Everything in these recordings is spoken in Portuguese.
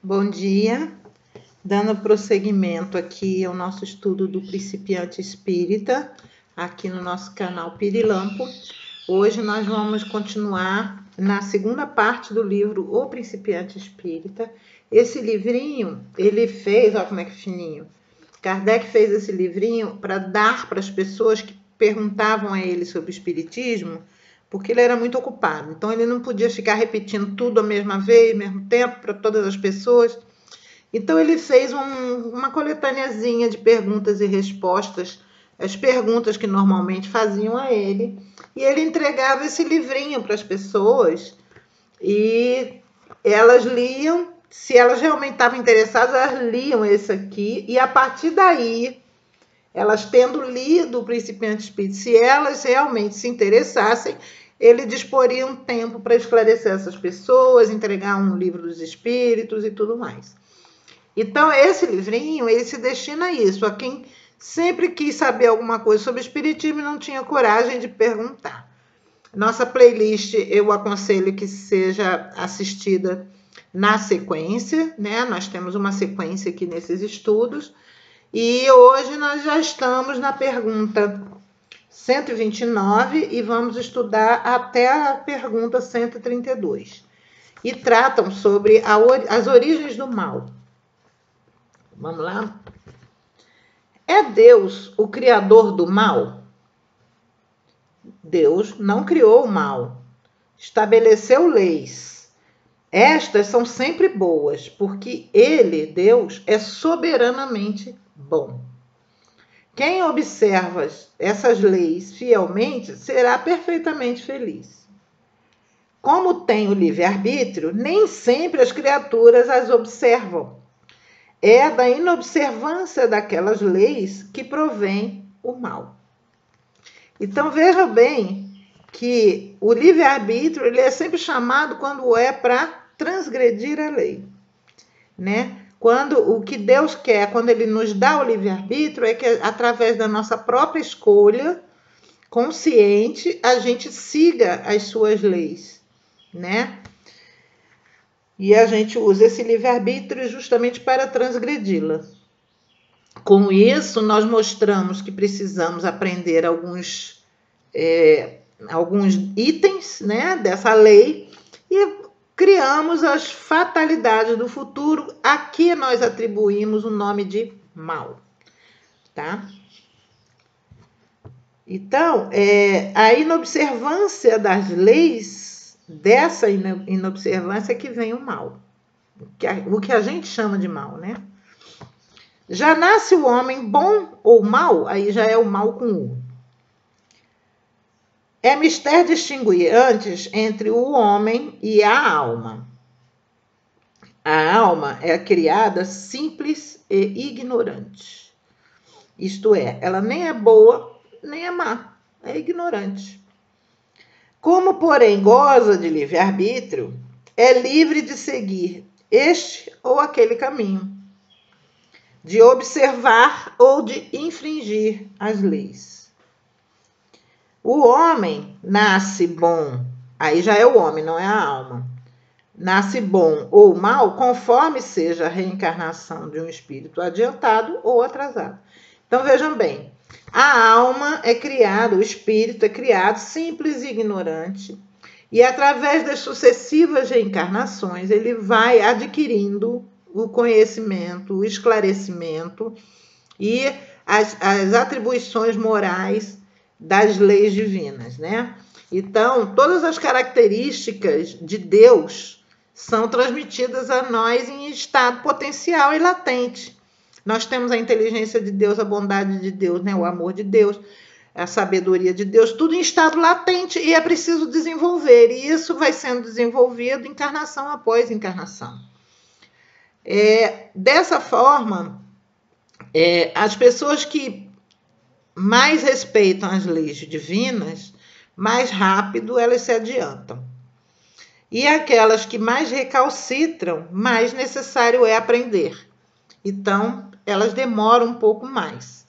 Bom dia, dando prosseguimento aqui ao nosso estudo do Principiante Espírita, aqui no nosso canal Pirilampo. Hoje nós vamos continuar na segunda parte do livro O Principiante Espírita. Esse livrinho, ele fez, olha como é que é fininho. Kardec fez esse livrinho para dar para as pessoas que perguntavam a ele sobre o espiritismo, porque ele era muito ocupado. Então ele não podia ficar repetindo tudo a mesma vez, ao mesmo tempo, para todas as pessoas. Então ele fez uma coletâneazinha de perguntas e respostas, as perguntas que normalmente faziam a ele, e ele entregava esse livrinho para as pessoas e elas liam. Se elas realmente estavam interessadas, elas liam esse aqui, e a partir daí, elas tendo lido o Principiante Espírita, se elas realmente se interessassem, ele disporia um tempo para esclarecer essas pessoas, entregar um livro dos espíritos e tudo mais. Então, esse livrinho, ele se destina a isso, a quem sempre quis saber alguma coisa sobre espiritismo e não tinha coragem de perguntar. Nossa playlist, eu aconselho que seja assistida na sequência, né? Nós temos uma sequência aqui nesses estudos, e hoje nós já estamos na pergunta 129 e vamos estudar até a pergunta 132. E tratam sobre as origens do mal. Vamos lá? É Deus o criador do mal? Deus não criou o mal. Estabeleceu leis. Estas são sempre boas, porque ele, Deus, é soberanamente bom. Quem observa essas leis fielmente será perfeitamente feliz. Como tem o livre-arbítrio, nem sempre as criaturas as observam. É da inobservância daquelas leis que provém o mal. Então, veja bem que o livre-arbítrio ele é sempre chamado quando é para transgredir a lei, né? Quando o que Deus quer, quando ele nos dá o livre-arbítrio, é que através da nossa própria escolha consciente, a gente siga as suas leis, né? E a gente usa esse livre-arbítrio justamente para transgredi-la. Com isso, nós mostramos que precisamos aprender alguns itens, né, dessa lei e criamos as fatalidades do futuro, a que nós atribuímos o nome de mal, tá? Então, a inobservância das leis, dessa inobservância que vem o mal, o que a gente chama de mal, né? Já nasce o homem bom ou mal, aí já é o mal com U. É mister distinguir antes entre o homem e a alma. A alma é criada simples e ignorante. Isto é, ela nem é boa, nem é má, é ignorante. Como, porém, goza de livre-arbítrio, é livre de seguir este ou aquele caminho, de observar ou de infringir as leis. O homem nasce bom, aí já é o homem, não é a alma. Nasce bom ou mal, conforme seja a reencarnação de um espírito adiantado ou atrasado. Então, vejam bem, a alma é criada, o espírito é criado simples e ignorante, e através das sucessivas reencarnações, ele vai adquirindo o conhecimento, o esclarecimento e as atribuições morais das leis divinas, né? Então, todas as características de Deus são transmitidas a nós em estado potencial e latente. Nós temos a inteligência de Deus, a bondade de Deus, né? O amor de Deus, a sabedoria de Deus, tudo em estado latente e é preciso desenvolver. E isso vai sendo desenvolvido encarnação após encarnação. Dessa forma, as pessoas que mais respeitam as leis divinas, mais rápido elas se adiantam. E aquelas que mais recalcitram, mais necessário é aprender. Então, elas demoram um pouco mais.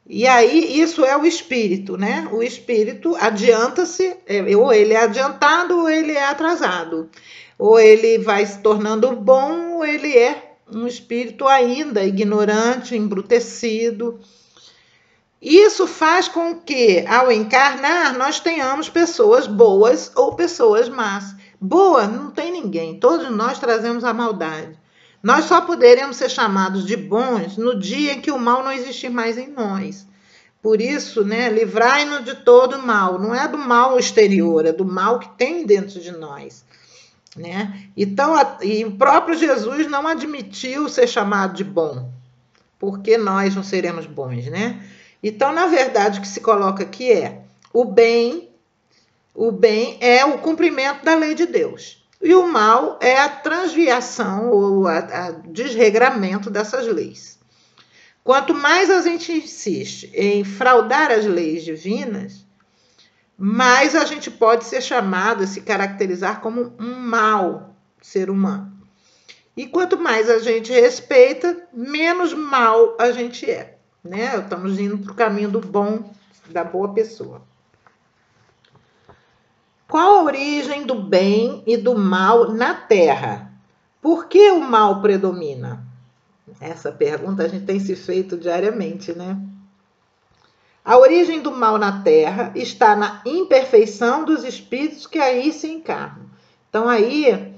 E aí, isso é o espírito, né? O espírito adianta-se, ou ele é adiantado ou ele é atrasado. Ou ele vai se tornando bom, ou ele é um espírito ainda ignorante, embrutecido. Isso faz com que, ao encarnar, nós tenhamos pessoas boas ou pessoas más. Boa não tem ninguém, todos nós trazemos a maldade. Nós só poderemos ser chamados de bons no dia em que o mal não existir mais em nós. Por isso, né, livrai-nos de todo mal. Não é do mal exterior, é do mal que tem dentro de nós. Né? Então, e o próprio Jesus não admitiu ser chamado de bom, porque nós não seremos bons, né? Então, na verdade, o que se coloca aqui é o bem é o cumprimento da lei de Deus. E o mal é a transviação ou a desregramento dessas leis. Quanto mais a gente insiste em fraudar as leis divinas, mais a gente pode ser chamado, se caracterizar como um mau ser humano. E quanto mais a gente respeita, menos mal a gente é. Né? Estamos indo para o caminho do bom, da boa pessoa. Qual a origem do bem e do mal na Terra? Por que o mal predomina? Essa pergunta a gente tem se feito diariamente, né? A origem do mal na Terra está na imperfeição dos espíritos que aí se encarnam. Então aí,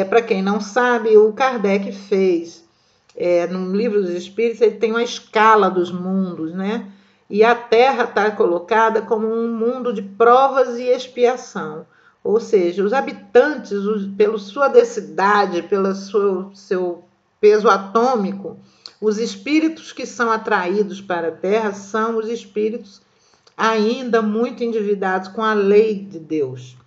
para quem não sabe, o Kardec fez, no Livro dos Espíritos, ele tem uma escala dos mundos, né? E a Terra está colocada como um mundo de provas e expiação. Ou seja, os habitantes, pela sua densidade, pelo seu peso atômico, os espíritos que são atraídos para a Terra são os espíritos ainda muito endividados com a lei de Deus,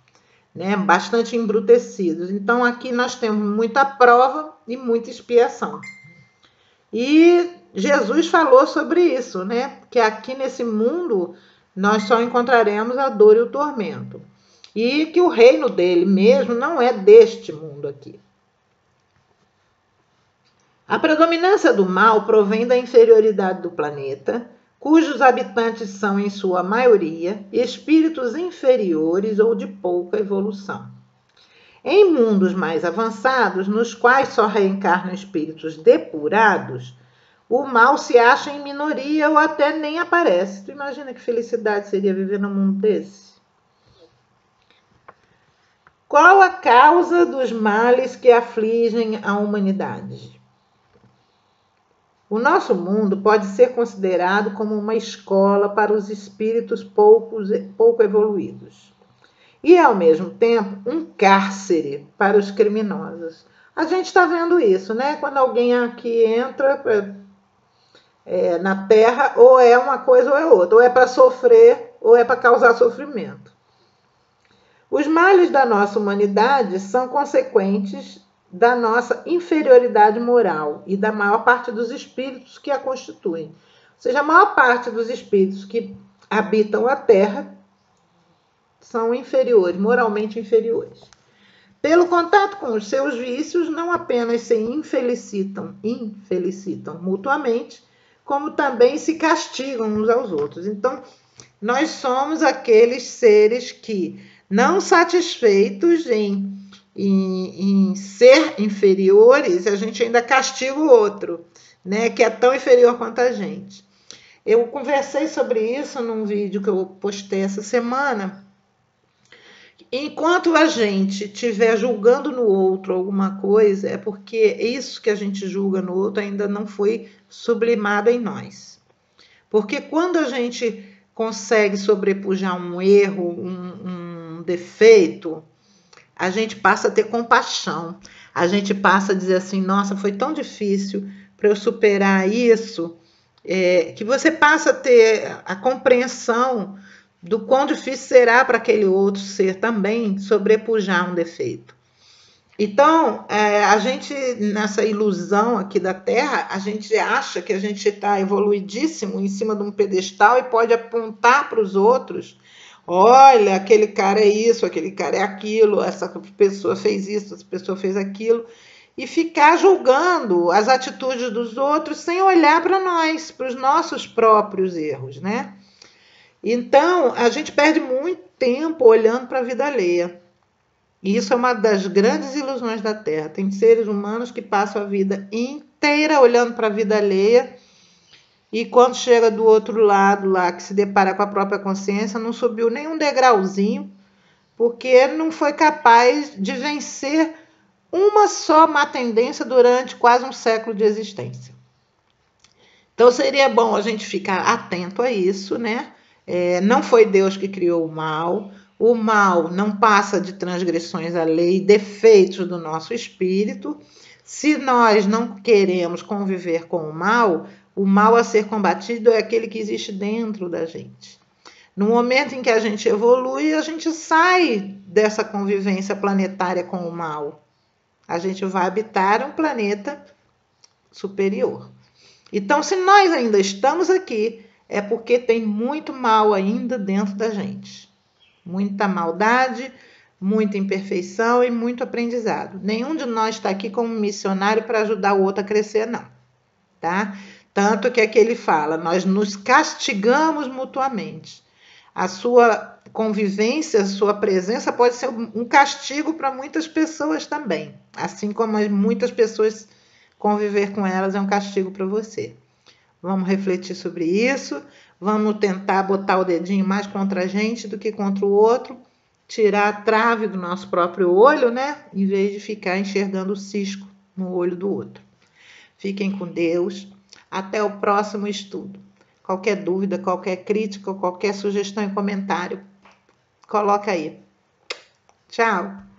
né? Bastante embrutecidos. Então, aqui nós temos muita prova e muita expiação. E Jesus falou sobre isso, né? Que aqui nesse mundo nós só encontraremos a dor e o tormento. E que o reino dele mesmo não é deste mundo aqui. A predominância do mal provém da inferioridade do planeta, cujos habitantes são, em sua maioria, espíritos inferiores ou de pouca evolução. Em mundos mais avançados, nos quais só reencarnam espíritos depurados, o mal se acha em minoria ou até nem aparece. Tu imagina que felicidade seria viver num mundo desse? Qual a causa dos males que afligem a humanidade? O nosso mundo pode ser considerado como uma escola para os espíritos pouco evoluídos. E, ao mesmo tempo, um cárcere para os criminosos. A gente está vendo isso, né? Quando alguém aqui entra na Terra, ou é uma coisa ou é outra. Ou é para sofrer, ou é para causar sofrimento. Os males da nossa humanidade são consequentes da nossa inferioridade moral e da maior parte dos espíritos que a constituem. Ou seja, a maior parte dos espíritos que habitam a Terra são inferiores, moralmente inferiores. Pelo contato com os seus vícios, não apenas se infelicitam mutuamente, como também se castigam uns aos outros. Então, nós somos aqueles seres que, não satisfeitos em ser inferiores, a gente ainda castiga o outro, né, que é tão inferior quanto a gente. Eu conversei sobre isso num vídeo que eu postei essa semana. Enquanto a gente estiver julgando no outro alguma coisa, é porque isso que a gente julga no outro ainda não foi sublimado em nós. Porque quando a gente consegue sobrepujar um erro, um defeito, a gente passa a ter compaixão. A gente passa a dizer assim, nossa, foi tão difícil para eu superar isso, que você passa a ter a compreensão do quão difícil será para aquele outro ser também sobrepujar um defeito. Então, a gente, nessa ilusão aqui da Terra, a gente acha que a gente está evoluidíssimo em cima de um pedestal e pode apontar para os outros, olha, aquele cara é isso, aquele cara é aquilo, essa pessoa fez isso, essa pessoa fez aquilo, e ficar julgando as atitudes dos outros sem olhar para nós, para os nossos próprios erros, né? Então, a gente perde muito tempo olhando para a vida alheia. E isso é uma das grandes ilusões da Terra. Tem seres humanos que passam a vida inteira olhando para a vida alheia e quando chega do outro lado lá, que se depara com a própria consciência, não subiu nem um degrauzinho, porque não foi capaz de vencer uma só má tendência durante quase um século de existência. Então seria bom a gente ficar atento a isso, né? Não foi Deus que criou o mal não passa de transgressões à lei, defeitos do nosso espírito. Se nós não queremos conviver com o mal a ser combatido é aquele que existe dentro da gente. No momento em que a gente evolui, a gente sai dessa convivência planetária com o mal. A gente vai habitar um planeta superior. Então, se nós ainda estamos aqui, é porque tem muito mal ainda dentro da gente. Muita maldade, muita imperfeição e muito aprendizado. Nenhum de nós está aqui como missionário para ajudar o outro a crescer, não. Tá? Tanto que aqui ele fala, nós nos castigamos mutuamente. A sua convivência, a sua presença pode ser um castigo para muitas pessoas também. Assim como muitas pessoas conviver com elas é um castigo para você. Vamos refletir sobre isso, vamos tentar botar o dedinho mais contra a gente do que contra o outro, tirar a trave do nosso próprio olho, né? Em vez de ficar enxergando o cisco no olho do outro. Fiquem com Deus. Até o próximo estudo. Qualquer dúvida, qualquer crítica, qualquer sugestão e comentário, coloca aí. Tchau!